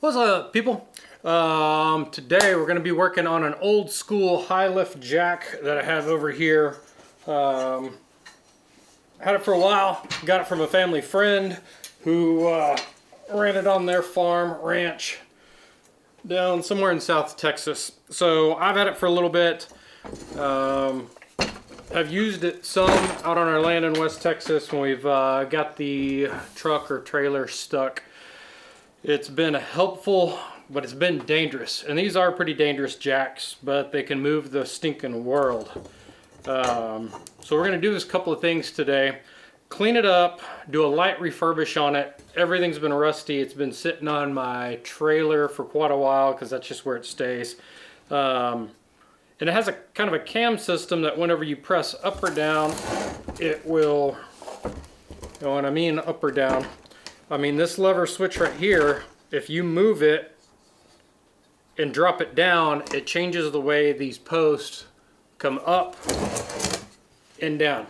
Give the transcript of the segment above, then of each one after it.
What's up, people? Today we're going to be working on an old school high lift jack that I have over here. Had it for a while, got it from a family friend who ran it on their farm ranch down somewhere in South Texas. So I've had it for a little bit. I've used it some out on our land in West Texas when we've got the truck or trailer stuck. It's been helpful, but it's been dangerous. And these are pretty dangerous jacks, but they can move the stinking world. So we're gonna do this couple of things today. Clean it up, do a light refurbish on it. Everything's been rusty. It's been sitting on my trailer for quite a while because that's just where it stays. And it has a kind of a cam system that whenever you press up or down, it will, you know what I mean, up or down. I mean, this lever switch right here, if you move it and drop it down, it changes the way these posts come up and down.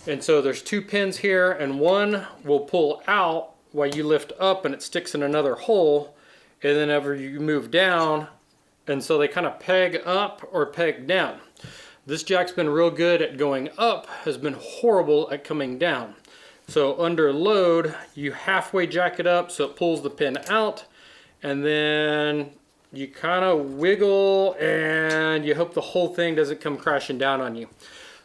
And so there's two pins here, and one will pull out while you lift up and it sticks in another hole, and then ever you move down, and so they kind of peg up or peg down. This jack's been real good at going up, has been horrible at coming down. So under load, you halfway jack it up so it pulls the pin out, and then you kind of wiggle and you hope the whole thing doesn't come crashing down on you.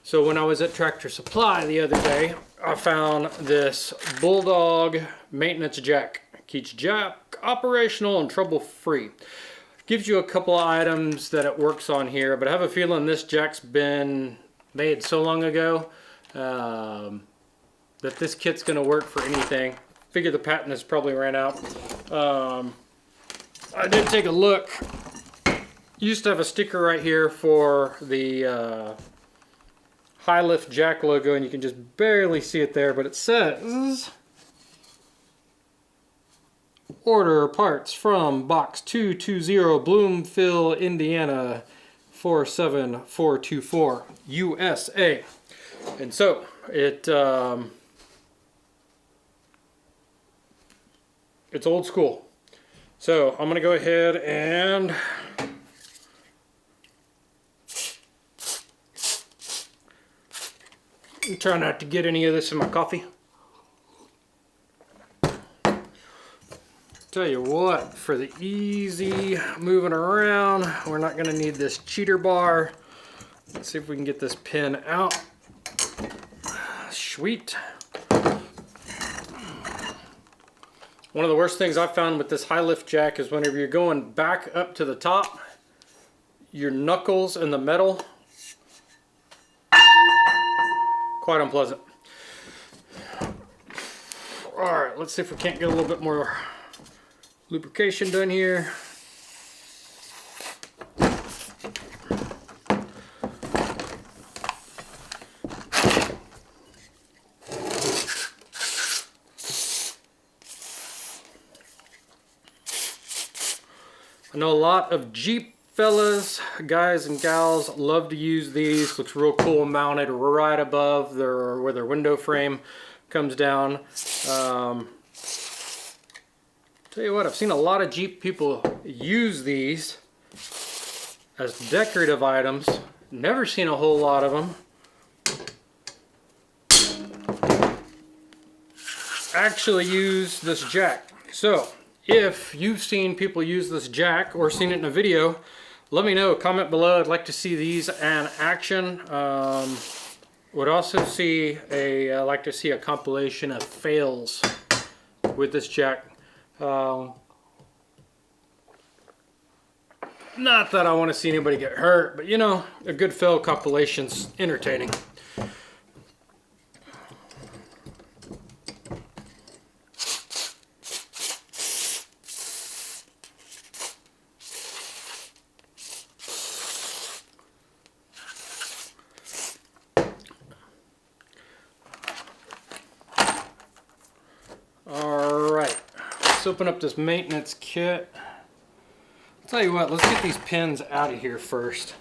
So when I was at Tractor Supply the other day, I found this Bulldog maintenance jack. Keeps jack operational and trouble-free. Gives you a couple of items that it works on here, but I have a feeling this jack's been made so long ago that this kit's gonna work for anything. Figure the patent has probably ran out. I did take a look. Used to have a sticker right here for the high lift jack logo, and you can just barely see it there, but it says order parts from box 220 Bloomfield, Indiana 47424 USA. And so it's old school. So I'm gonna go ahead and try not to get any of this in my coffee. Tell you what, for the easy moving around, we're not gonna need this cheater bar. Let's see if we can get this pin out. Sweet. One of the worst things I've found with this high lift jack is whenever you're going back up to the top, your knuckles in the metal, quite unpleasant. All right, let's see if we can't get a little bit more lubrication done here. I know a lot of Jeep fellas, guys and gals, love to use these. Looks real cool mounted right above where their window frame comes down. Tell you what, I've seen a lot of Jeep people use these as decorative items. Never seen a whole lot of them actually use this jack. So if you've seen people use this jack or seen it in a video, let me know. Comment below. I'd like to see these in action. Would also like to see a compilation of fails with this jack. Not that I want to see anybody get hurt, but you know, a good fail compilation's entertaining. Let's open up this maintenance kit. I'll tell you what, let's get these pins out of here first.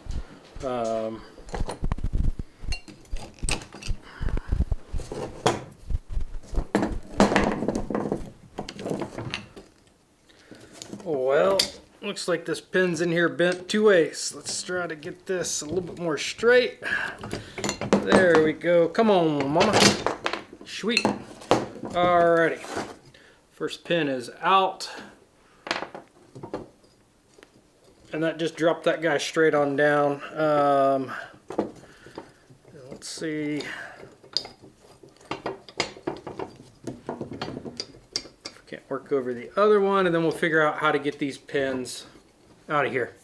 Well, looks like this pin's in here bent 2 ways. Let's try to get this a little bit more straight. There we go. Come on, mama. Sweet. Alrighty. First pin is out. And that just dropped that guy straight on down. Let's see. Can't work over the other one, and then we'll figure out how to get these pins out of here.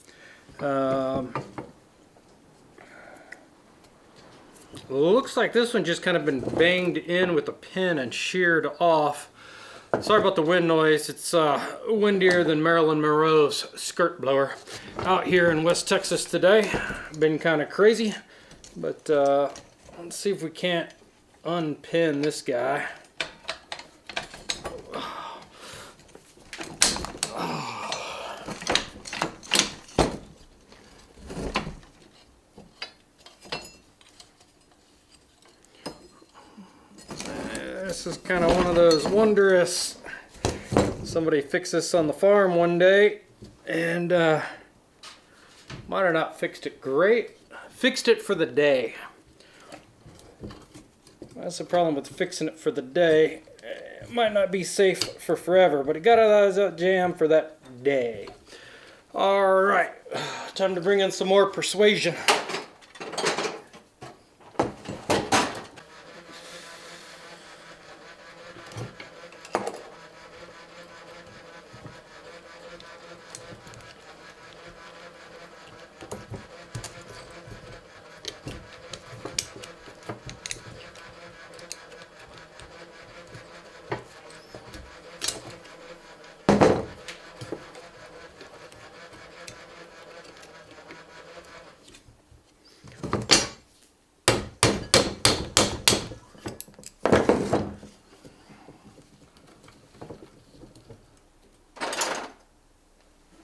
Looks like this one just kind of been banged in with a pin and sheared off. Sorry about the wind noise. It's windier than Marilyn Monroe's skirt blower out here in West Texas today. Been kind of crazy, but let's see if we can't unpin this guy. This is kind of one of those wondrous, somebody fixed this on the farm one day and might have not fixed it great, fixed it for the day. That's the problem with fixing it for the day. It might not be safe for forever, but it got out of that jam for that day. All right, time to bring in some more persuasion.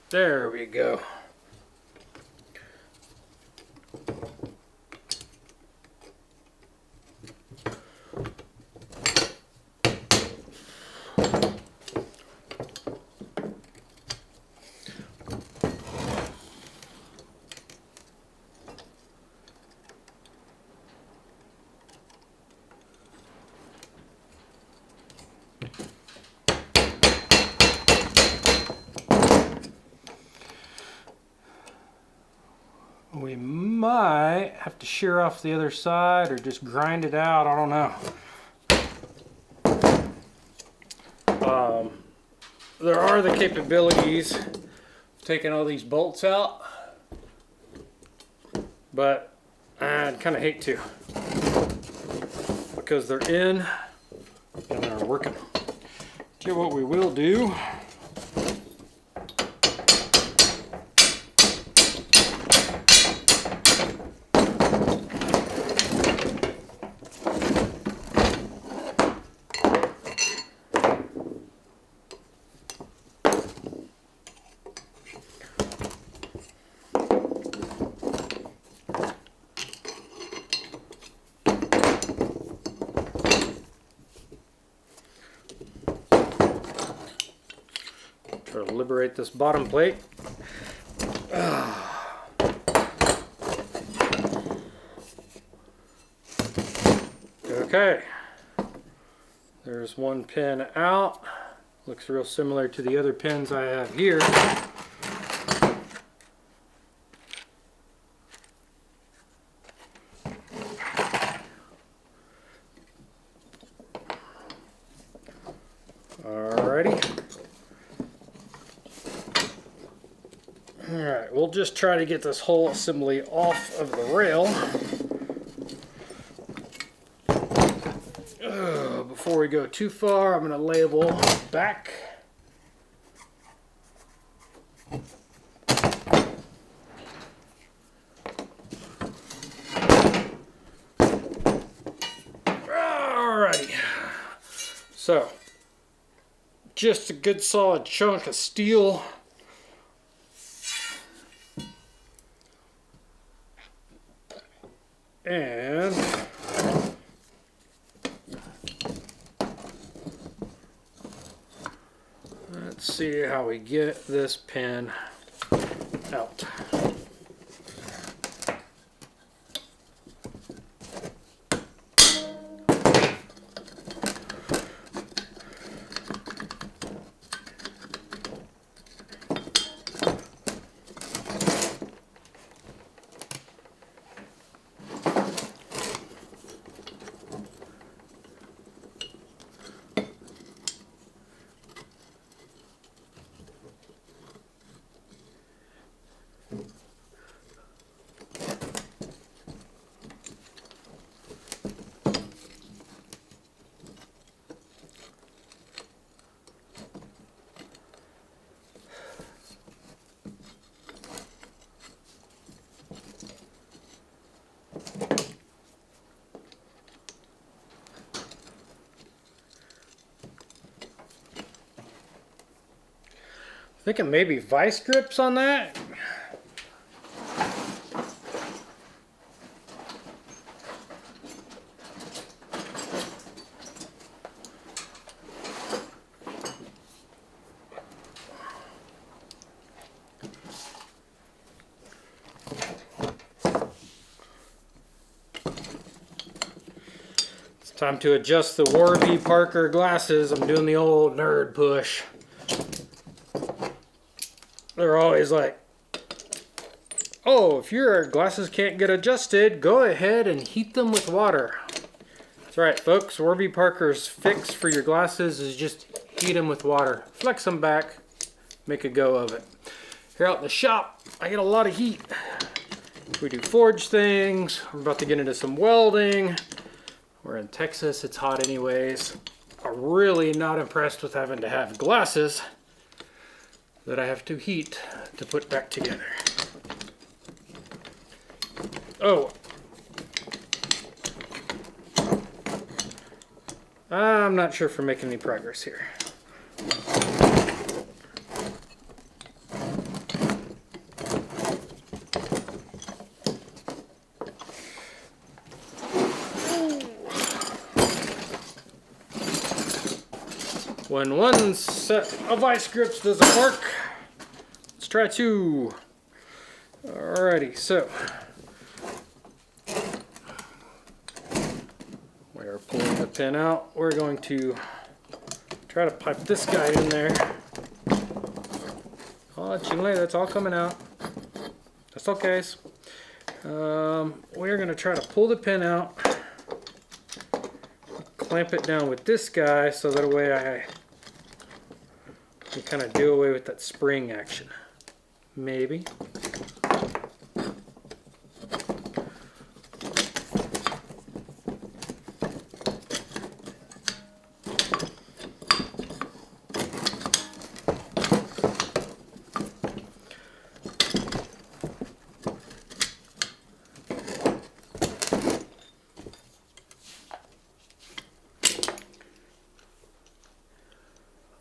There we go. We might have to shear off the other side or just grind it out. I don't know. There are the capabilities of taking all these bolts out, but I'd kind of hate to because they're in and they're working. Tell you what we will do. Try to liberate this bottom plate. Okay, there's one pin out. Looks real similar to the other pins I have here. Alrighty. Alright, we'll just try to get this whole assembly off of the rail. Before we go too far, I'm going to label back. Alrighty. So, just a good solid chunk of steel. And Let's see how we get this pin out. Thinking maybe vice grips on that. It's time to adjust the Warby Parker glasses. I'm doing the old nerd push. They're always like, oh, if your glasses can't get adjusted, go ahead and heat them with water. That's right, folks. Warby Parker's fix for your glasses is just heat them with water. Flex them back, make a go of it. Here out in the shop, I get a lot of heat. We do forge things. We're about to get into some welding. We're in Texas, it's hot anyways. I'm really not impressed with having to have glasses that I have to heat to put back together. Oh. I'm not sure if we're making any progress here. When one set of vice grips doesn't work, let's try two. Alrighty, so we're pulling the pin out. We're going to try to pipe this guy in there. Oh, Chinle, that's all coming out. That's okay. We're going to try to pull the pin out, clamp it down with this guy so that way I can kind of do away with that spring action. Maybe.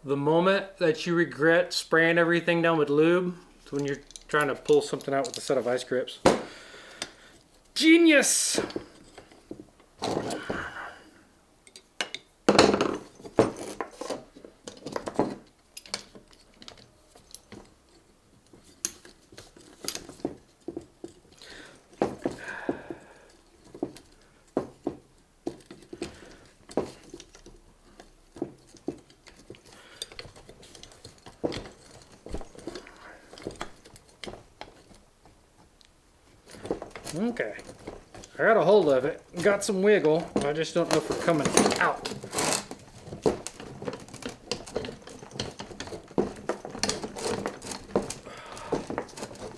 The moment that you regret spraying everything down with lube is when you're trying to pull something out with a set of vice grips. Genius! Okay, I got a hold of it, got some wiggle, I just don't know if we're coming out.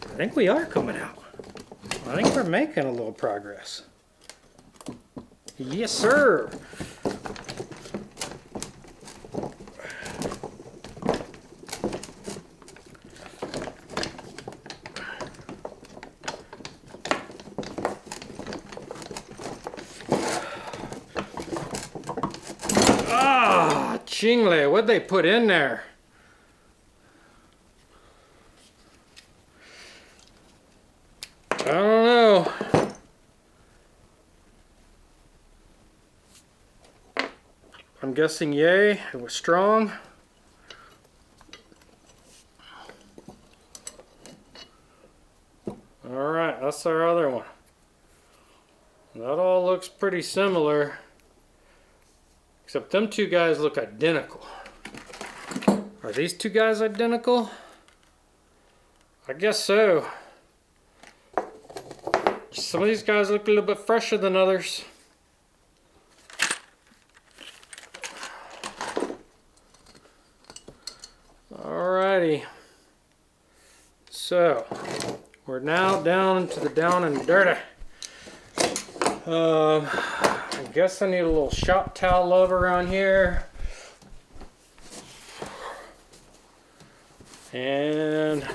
I think we are coming out. I think we're making a little progress. Yes, sir. Chingle, what'd they put in there? I don't know. I'm guessing yay, it was strong. Alright, that's our other one. That all looks pretty similar, except them two guys look identical. Are these two guys identical? I guess so. Some of these guys look a little bit fresher than others. Alrighty. So, we're now down to the down and dirty. I guess I need a little shop towel love around here. And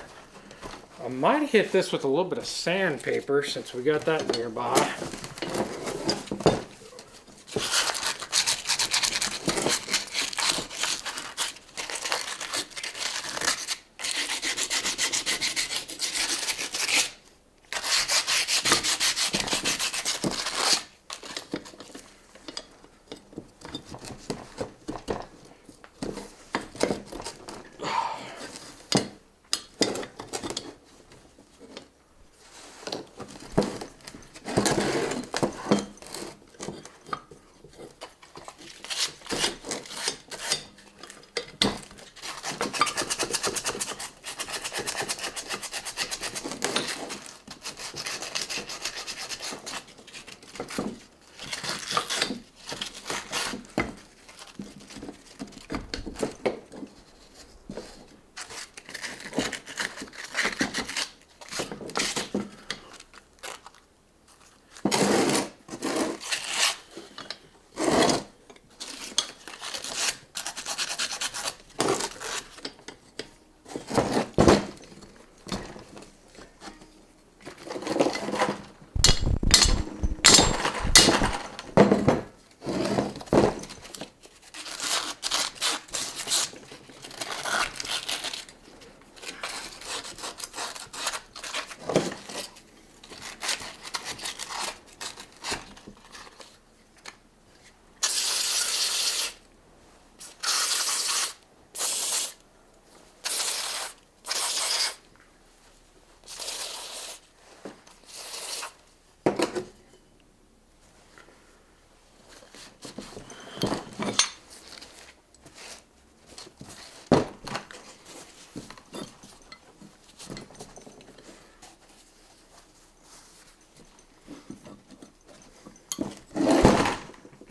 I might hit this with a little bit of sandpaper since we got that nearby.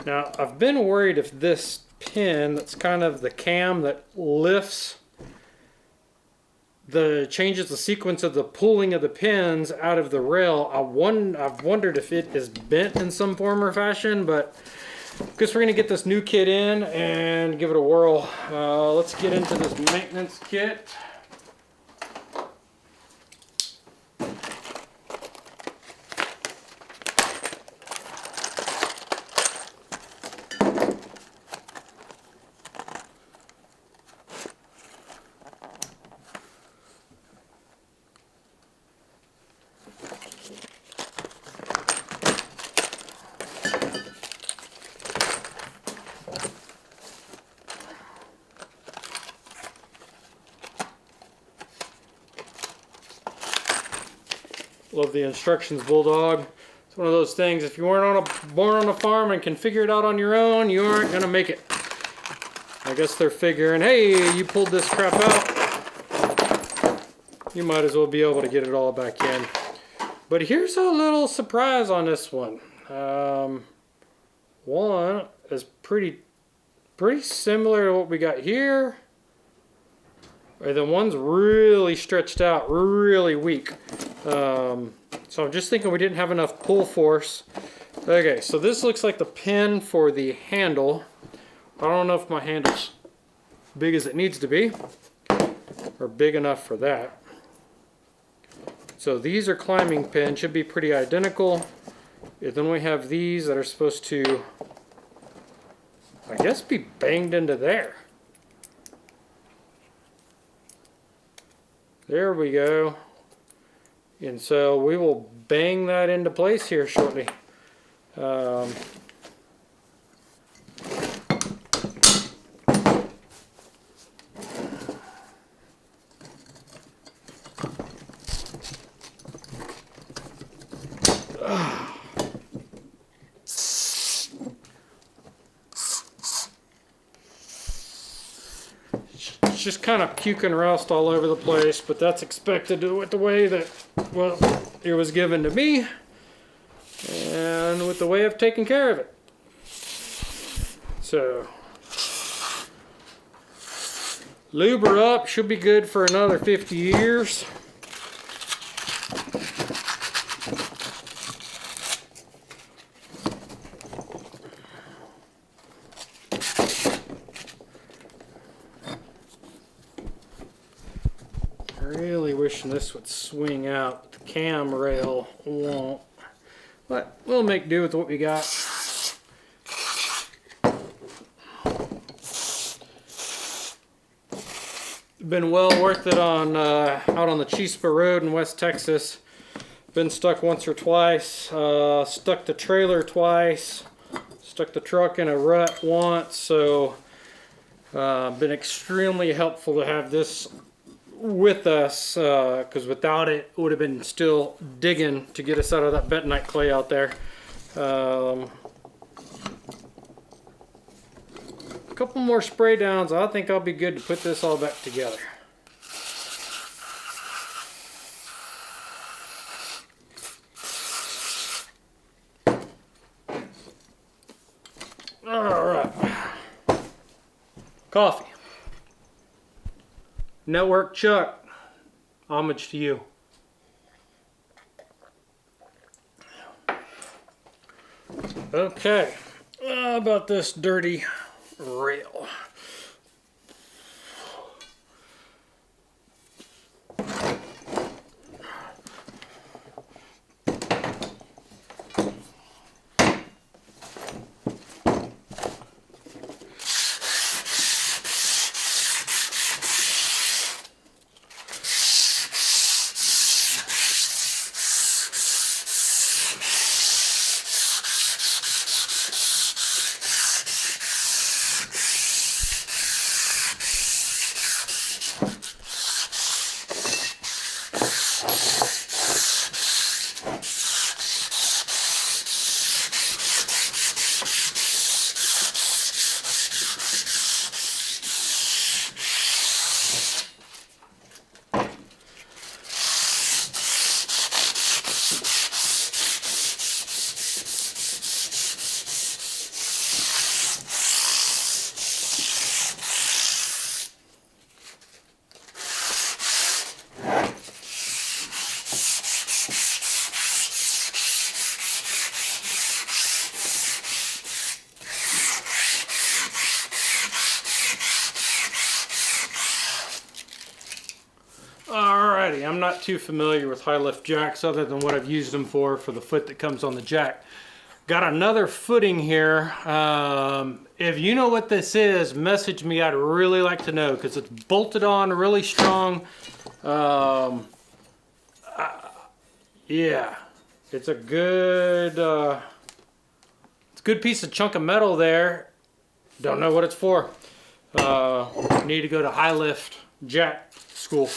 Now, I've been worried if this pin, that's kind of the cam that lifts changes the sequence of the pulling of the pins out of the rail. I've wondered if it is bent in some form or fashion, but I guess we're gonna get this new kit in and give it a whirl. Let's get into this maintenance kit. Love the instructions, Bulldog. It's one of those things, if you weren't born on a farm and can figure it out on your own, you aren't gonna make it. I guess they're figuring, hey, you pulled this crap out, you might as well be able to get it all back in. But here's a little surprise on this one. One is pretty similar to what we got here. Or the one's really stretched out, really weak. So I'm just thinking we didn't have enough pull force. Okay, so this looks like the pin for the handle. I don't know if my handle's big as it needs to be, or big enough for that. So these are climbing pins, should be pretty identical. And then we have these that are supposed to, I guess, be banged into there. There we go. And so we will bang that into place here shortly. just kind of puking rust all over the place, but that's expected with the way that, well, it was given to me and with the way I've taken care of it. So, lube her up, should be good for another 50 years. Really wishing this would swing out. The cam rail won't. But we'll make do with what we got. Been well worth it on out on the Chispa Road in West Texas. Been stuck once or twice. Stuck the trailer twice. Stuck the truck in a rut once. So been extremely helpful to have this with us, because without it, it would have been still digging to get us out of that bentonite clay out there. A couple more spray downs, I think I'll be good to put this all back together. All right, coffee. Network Chuck, homage to you. Okay, how about this dirty rail? Alrighty, I'm not too familiar with high lift jacks other than what I've used them for the foot that comes on the jack. Got another footing here. If you know what this is, message me. I'd really like to know because it's bolted on really strong. Yeah, it's a good piece of chunk of metal there. Don't know what it's for. Need to go to high lift jack school.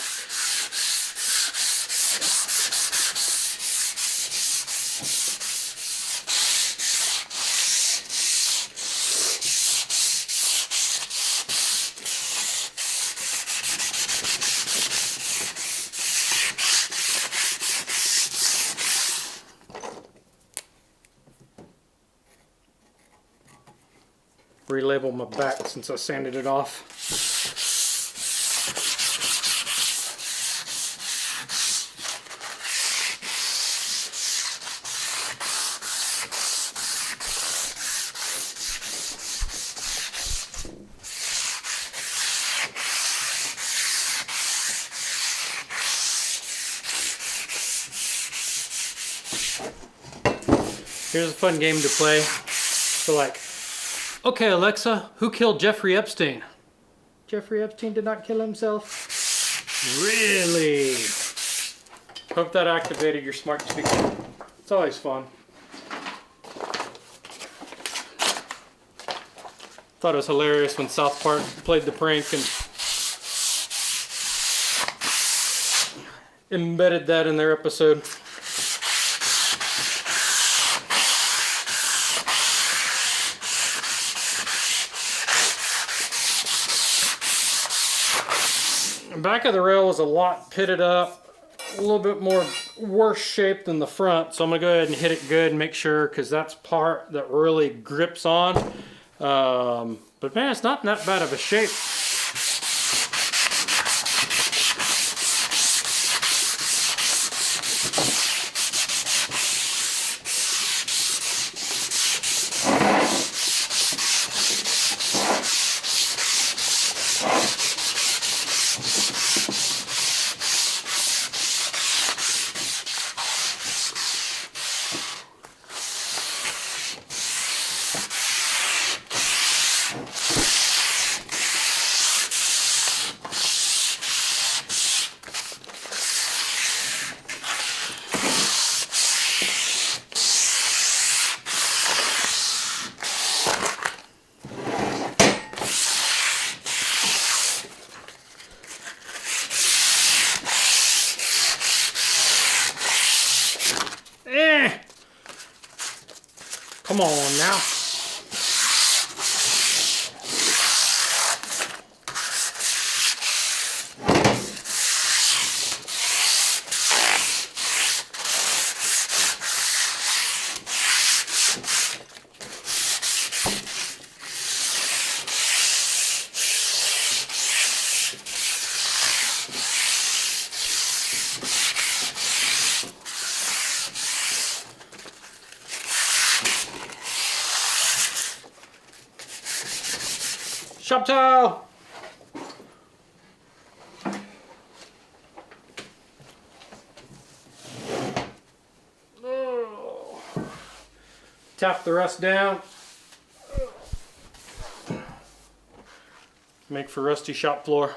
Relabel my back since I sanded it off. Here's a fun game to play. So like, okay, Alexa, who killed Jeffrey Epstein? Jeffrey Epstein did not kill himself. Really? Hope that activated your smart speaker. It's always fun. Thought it was hilarious when South Park played the prank and embedded that in their episode. back of the rail was a lot pitted up, a little bit more worse shape than the front, so I'm gonna go ahead and hit it good and make sure, because that's part that really grips on. But man, it's not that bad of a shape. Come on now. Shop towel. Oh. Tap the rust down. Make for rusty shop floor.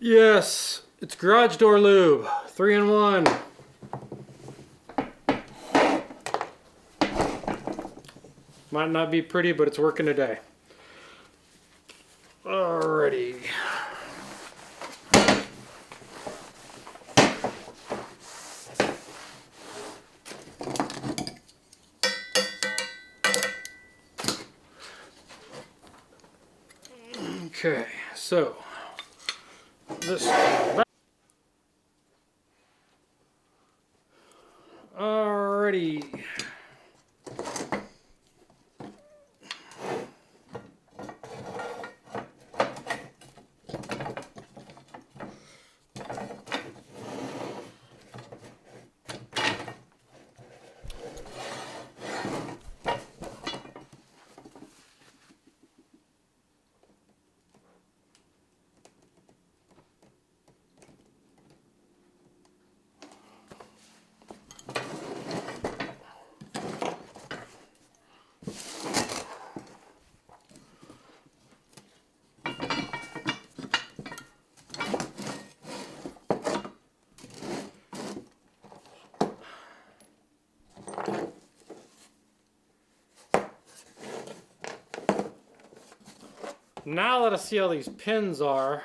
Yes, it's garage door lube, 3-in-1. Might not be pretty, but it's working today. Alrighty. Okay, so this back. Alrighty. Now let us see how these pins are.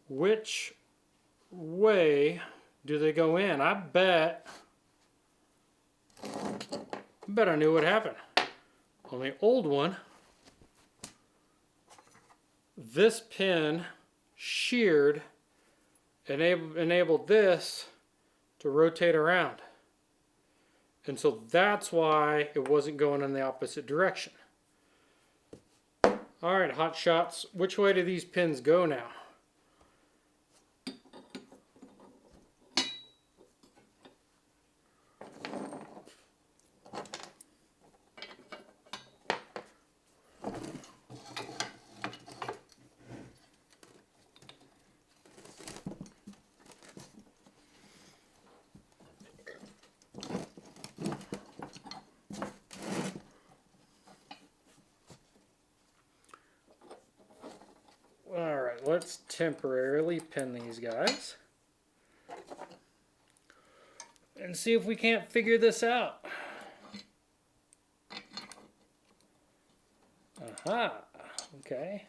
Which way do they go in? I bet I knew what happened. On the old one, this pin sheared and enabled this to rotate around. And so that's why it wasn't going in the opposite direction. All right, hot shots. Which way do these pins go now? let's temporarily pin these guys and see if we can't figure this out. Aha, okay.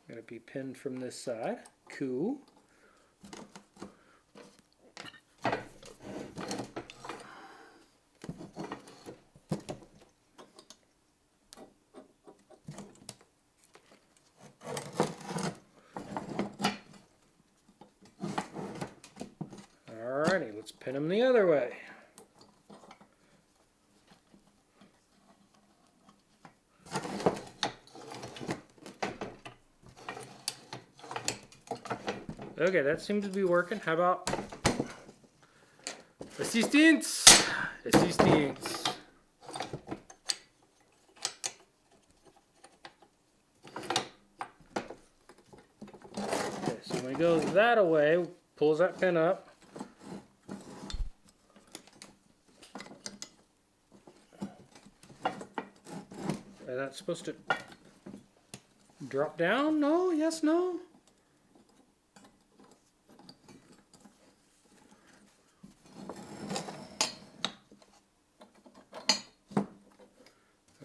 Gonna be pinned from this side. Cool. Alrighty, let's pin them the other way. Okay, that seems to be working. How about assistance? Assistance. Okay, so when it goes that away, pulls that pin up. And that's supposed to drop down? No? Yes, no?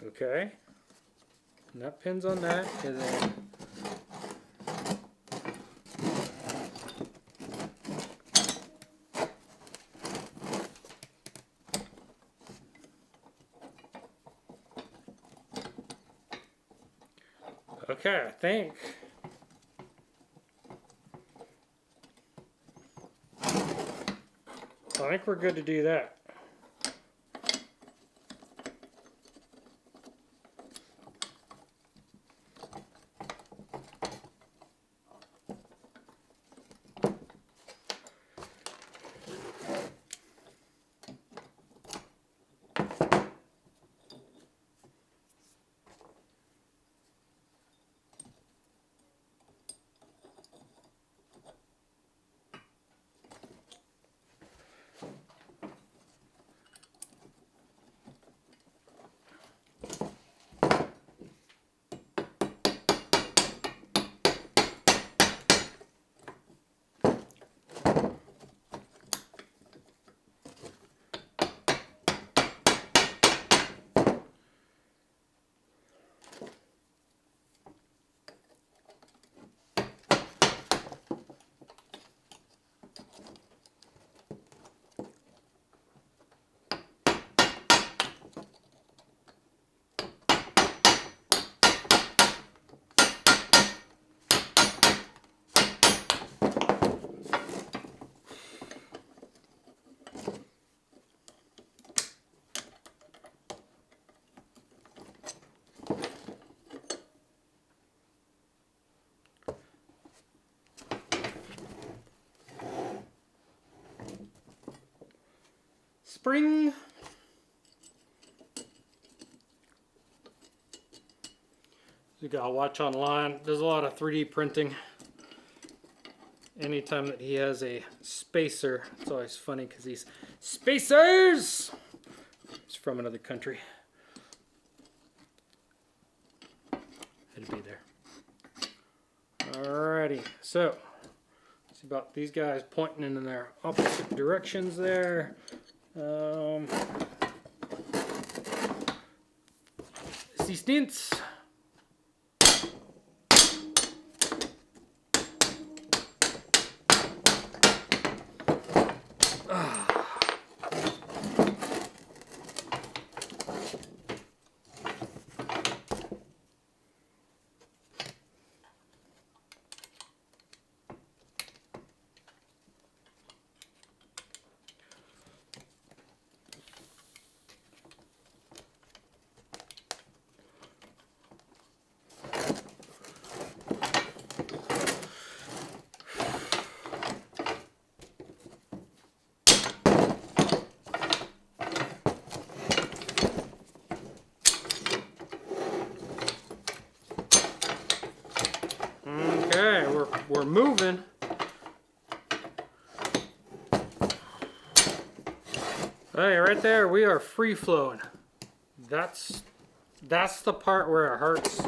Okay, and that pins on that, and then okay, I think we're good to do that. Spring. You gotta watch online. There's a lot of 3D printing. Anytime that he has a spacer, it's always funny because he's spacers. It's from another country. Had to be there. Alrighty, so see about these guys pointing in their opposite directions there. Assistance. Okay, we're moving. Hey, right there, we are free flowing. That's the part where it hurts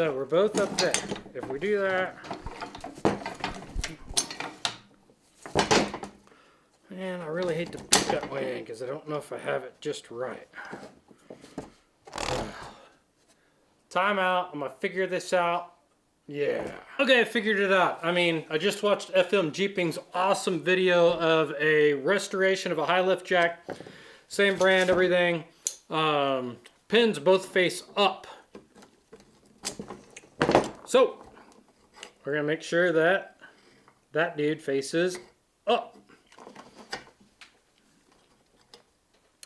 So we're both up there. If we do that, man, I really hate to put that way in because I don't know if I have it just right. Time out. I'm gonna figure this out. Yeah. Okay, I figured it out. I mean, I just watched FM Jeeping's awesome video of a restoration of a high lift jack. Same brand, everything. Pins both face up. So, we're gonna make sure that that dude faces up.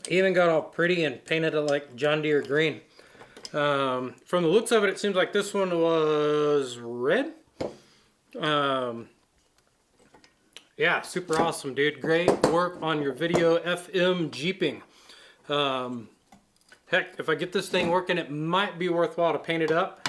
He even got all pretty and painted it like John Deere green. From the looks of it, it seems like this one was red. Yeah, super awesome, dude. Great work on your video, FM Jeeping. Heck, if I get this thing working, it might be worthwhile to paint it up.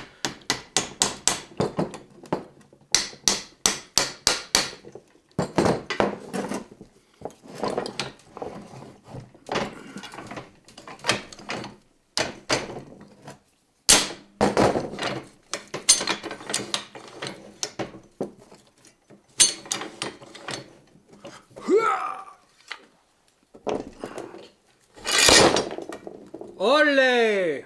Ole!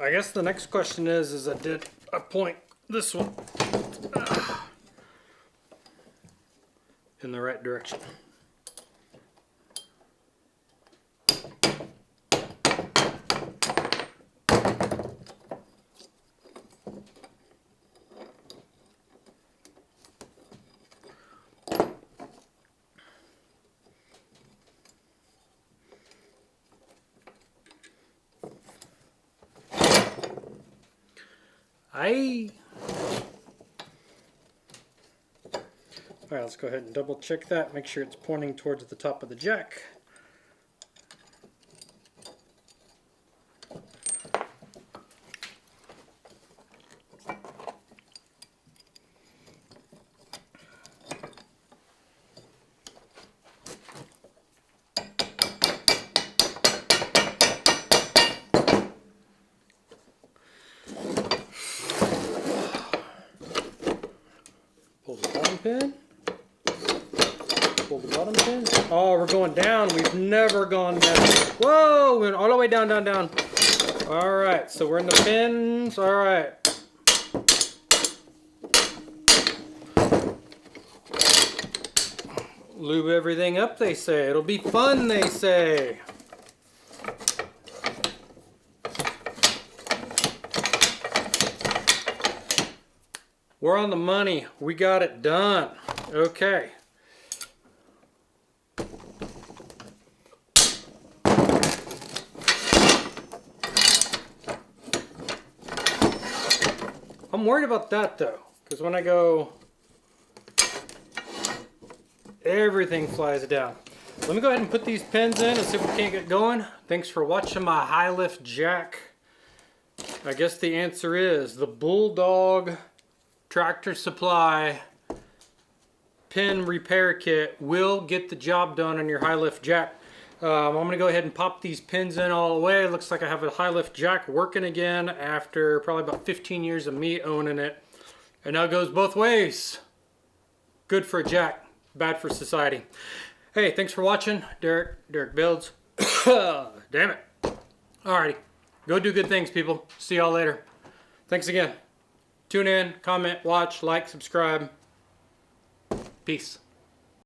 I guess the next question is did I point this one in the right direction? Alright, let's go ahead and double check that. Make sure it's pointing towards the top of the jack. Pull the bottom pin. Pull the bottom pin. Oh, we're going down. We've never gone down. Whoa, we went all the way down, down, down. All right, so we're in the pins. All right. Lube everything up, they say. It'll be fun, they say. We're on the money. We got it done. Okay. I'm worried about that though, because when I go, everything flies down. Let me go ahead and put these pins in and see if we can't get going. Thanks for watching my high lift jack. I guess the answer is the Bulldog Tractor Supply pin repair kit will get the job done on your high lift jack. I'm going to go ahead and pop these pins in all the way. It looks like I have a high lift jack working again after probably about 15 years of me owning it. And now it goes both ways. Good for a jack, bad for society. Hey, thanks for watching. Derrick builds. Damn it. Alrighty. Go do good things, people. See y'all later. Thanks again. Tune in, comment, watch, like, subscribe. Peace.